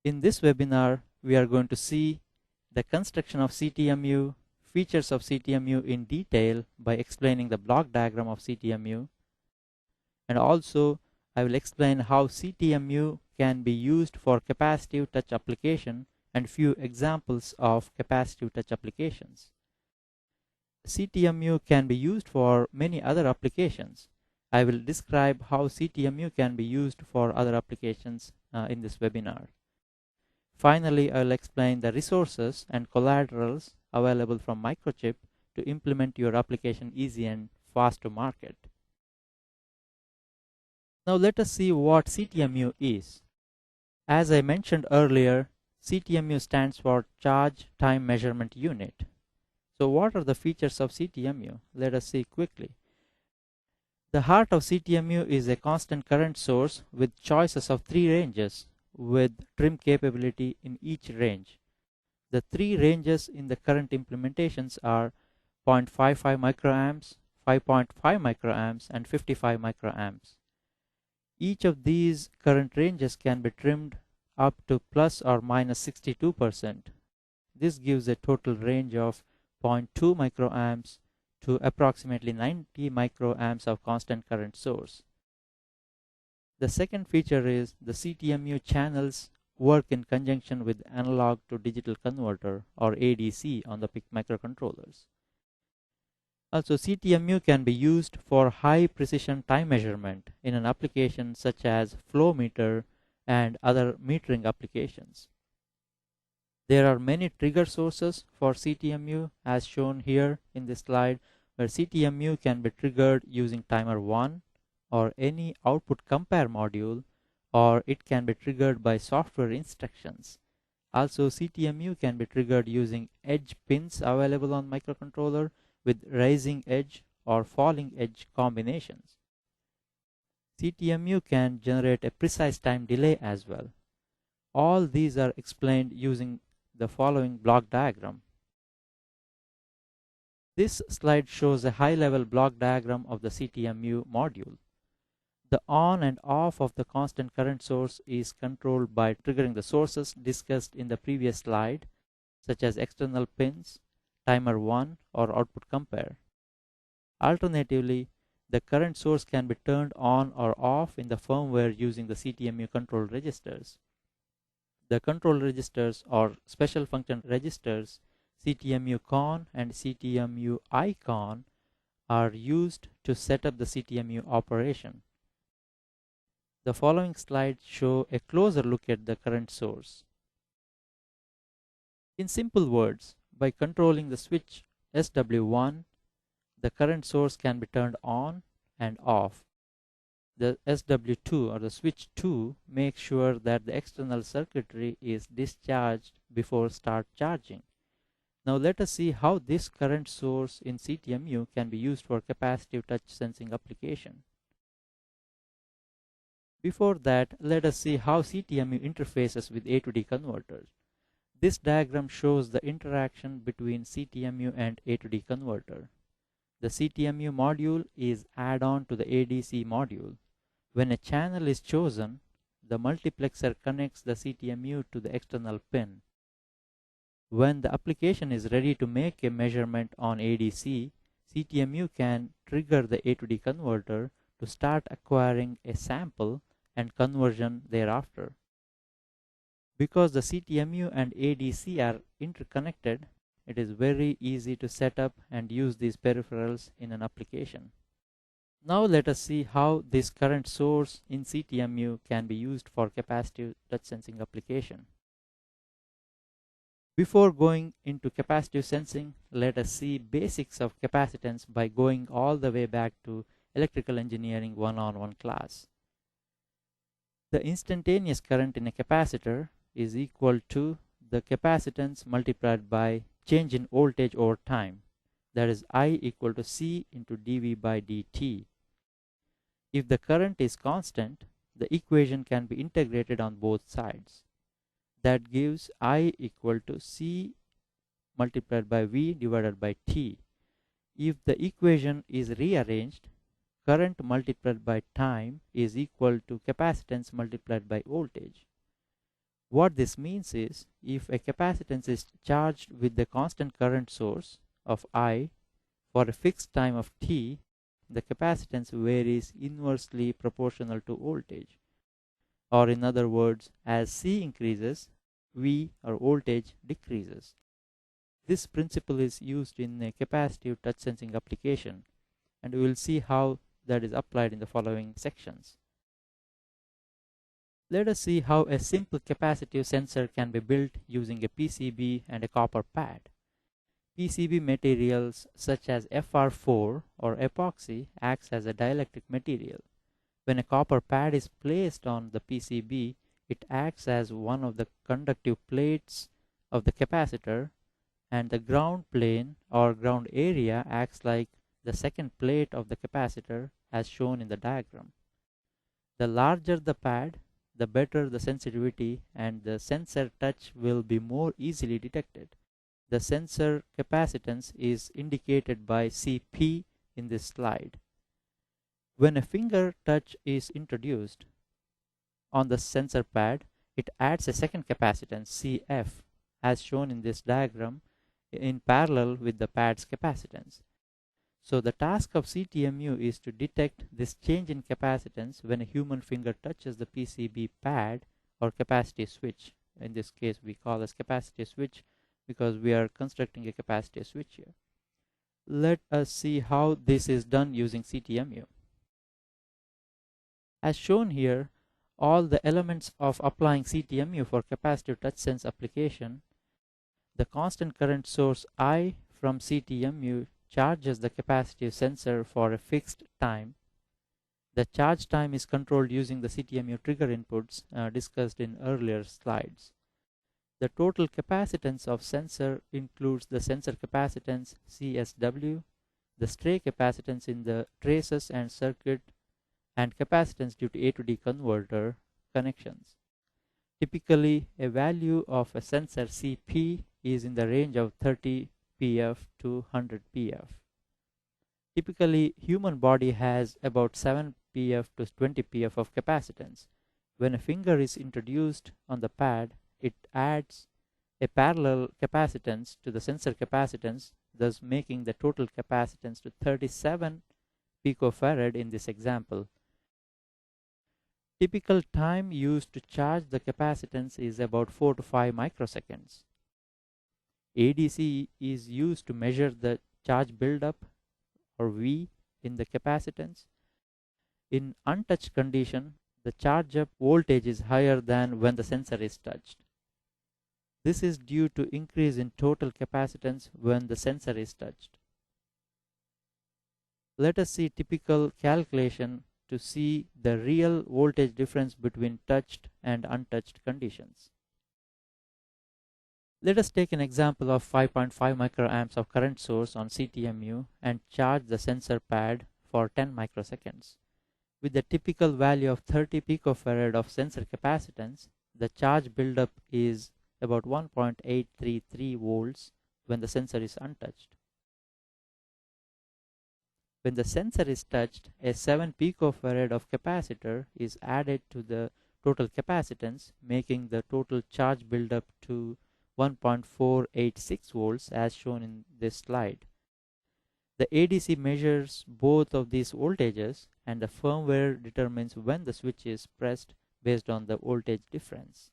In this webinar, we are going to see the construction of CTMU, features of CTMU in detail by explaining the block diagram of CTMU, and also I will explain how CTMU can be used for capacitive touch application and few examples of capacitive touch applications. CTMU can be used for many other applications. I will describe how CTMU can be used for other applications in this webinar. Finally, I will explain the resources and collaterals available from Microchip to implement your application easy and fast to market. Now let us see what CTMU is. As I mentioned earlier, CTMU stands for Charge Time Measurement Unit. So what are the features of CTMU? Let us see quickly. The heart of CTMU is a constant current source with choices of 3 ranges with trim capability in each range. The 3 ranges in the current implementations are 0.55 microamps, 5.5 microamps, and 55 microamps. Each of these current ranges can be trimmed up to plus or minus 62%. This gives a total range of 0.2 microamps to approximately 90 microamps of constant current source. The second feature is the CTMU channels work in conjunction with analog to digital converter or ADC on the PIC microcontrollers. Also, CTMU can be used for high precision time measurement in an application such as flow meter and other metering applications. There are many trigger sources for CTMU as shown here in this slide, where CTMU can be triggered using timer 1 or any output compare module, or it can be triggered by software instructions. Also, CTMU can be triggered using edge pins available on microcontroller with rising edge or falling edge combinations. CTMU can generate a precise time delay as well. All these are explained using the following block diagram. This slide shows a high-level block diagram of the CTMU module. The on and off of the constant current source is controlled by triggering the sources discussed in the previous slide, such as external pins, timer 1, or output compare. Alternatively, the current source can be turned on or off in the firmware using the CTMU control registers. The control registers or special function registers CTMU con and CTMU icon are used to set up the CTMU operation. The following slides show a closer look at the current source. In simple words, by controlling the switch SW1, the current source can be turned on and off. The SW2 or the switch 2 makes sure that the external circuitry is discharged before start charging. Now let us see how this current source in CTMU can be used for capacitive touch sensing application. Before that, let us see how CTMU interfaces with A to D converters. This diagram shows the interaction between CTMU and A to D converter. The CTMU module is add-on to the ADC module. When a channel is chosen, the multiplexer connects the CTMU to the external pin. When the application is ready to make a measurement on ADC, CTMU can trigger the A to D converter to start acquiring a sample and conversion thereafter. Because the CTMU and ADC are interconnected, it is very easy to set up and use these peripherals in an application. Now let us see how this current source in CTMU can be used for capacitive touch sensing application. Before going into capacitive sensing, let us see basics of capacitance by going all the way back to Electrical Engineering 1-on-1 class. The instantaneous current in a capacitor is equal to the capacitance multiplied by change in voltage over time. That is I equal to C into dV by dt. If the current is constant, the equation can be integrated on both sides. That gives I equal to C multiplied by V divided by T. If the equation is rearranged, current multiplied by time is equal to capacitance multiplied by voltage. What this means is, if a capacitance is charged with the constant current source of I for a fixed time of t, the capacitance varies inversely proportional to voltage. Or in other words, as C increases, V or voltage decreases. This principle is used in a capacitive touch sensing application, and we will see how that is applied in the following sections. Let us see how a simple capacitive sensor can be built using a PCB and a copper pad. PCB materials such as FR4 or epoxy acts as a dielectric material. When a copper pad is placed on the PCB, it acts as one of the conductive plates of the capacitor, and the ground plane or ground area acts like the second plate of the capacitor as shown in the diagram. The larger the pad, the better the sensitivity, and the sensor touch will be more easily detected. The sensor capacitance is indicated by Cp in this slide. When a finger touch is introduced on the sensor pad, it adds a second capacitance Cf as shown in this diagram in parallel with the pad's capacitance. So the task of CTMU is to detect this change in capacitance when a human finger touches the PCB pad or capacitive switch. In this case, we call this capacitive switch because we are constructing a capacitive switch here. Let us see how this is done using CTMU. As shown here, all the elements of applying CTMU for capacitive touch sense application, the constant current source I from CTMU charges the capacitive sensor for a fixed time. The charge time is controlled using the CTMU trigger inputs discussed in earlier slides. The total capacitance of sensor includes the sensor capacitance CSW, the stray capacitance in the traces and circuit, and capacitance due to A to D converter connections. Typically, a value of a sensor Cp is in the range of 30 pf to 100 pf. Typically, human body has about 7 pf to 20 pf of capacitance. When a finger is introduced on the pad, it adds a parallel capacitance to the sensor capacitance, thus making the total capacitance to 37 picofarad in this example. Typical time used to charge the capacitance is about 4 to 5 microseconds. ADC is used to measure the charge buildup or V in the capacitance. In untouched condition, the charge up voltage is higher than when the sensor is touched. This is due to increase in total capacitance when the sensor is touched. Let us see typical calculation to see the real voltage difference between touched and untouched conditions. Let us take an example of 5.5 microamps of current source on CTMU and charge the sensor pad for 10 microseconds. With the typical value of 30 picofarad of sensor capacitance, the charge buildup is about 1.833 volts when the sensor is untouched. When the sensor is touched, a 7 picofarad of capacitor is added to the total capacitance, making the total charge buildup to 1.486 volts as shown in this slide. The ADC measures both of these voltages, and the firmware determines when the switch is pressed based on the voltage difference.